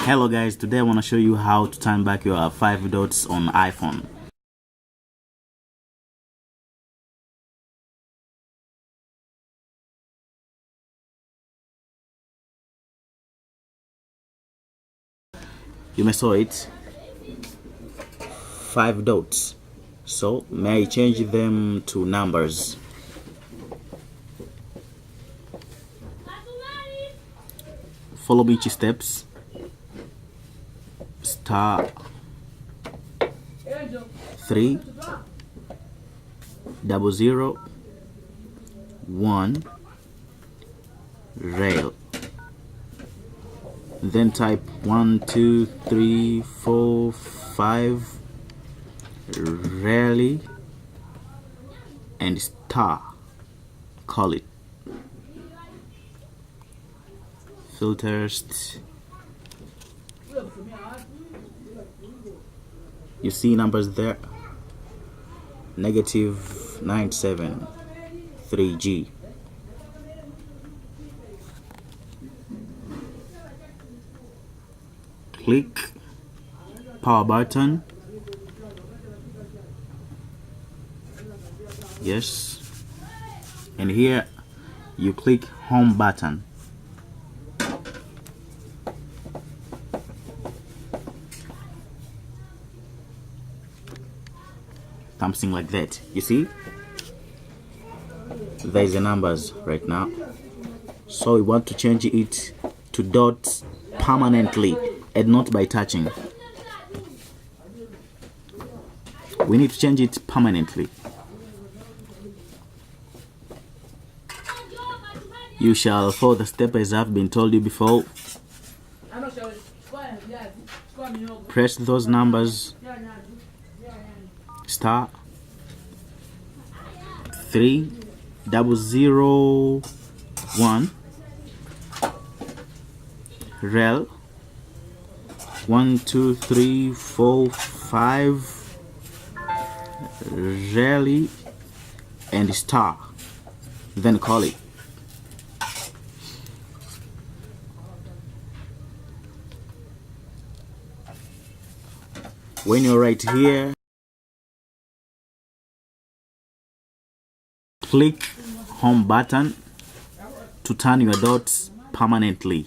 Hello guys, today I want to show you how to turn back your 5 dots on iPhone. You may saw it, 5 dots. So may I change them to numbers? Follow each steps. Star 3 00 1 rail, then type 1 2 3 4 5 rally and star, call it filters. You see numbers there, -97 3G. Click power button. Yes, and here you click home button. Something like that. You see, there's the numbers right now. So we want to change it to dots permanently and not by touching. We need to change it permanently. You shall follow the step as I've been told you before. Press those numbers, star 3 00 1 rel 1 2 3 4 5 rally and star, then call it. When you're right here, click home button to turn your dots permanently.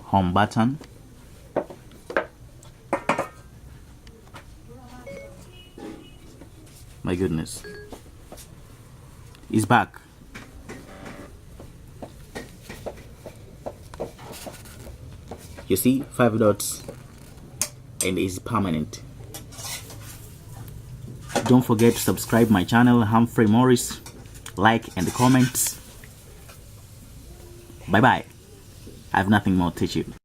Home button. My goodness, it's back. You see, 5 dots and it's permanent. Don't forget to subscribe my channel, Humphrey Morris, like and comment. Bye bye. I have nothing more to teach you.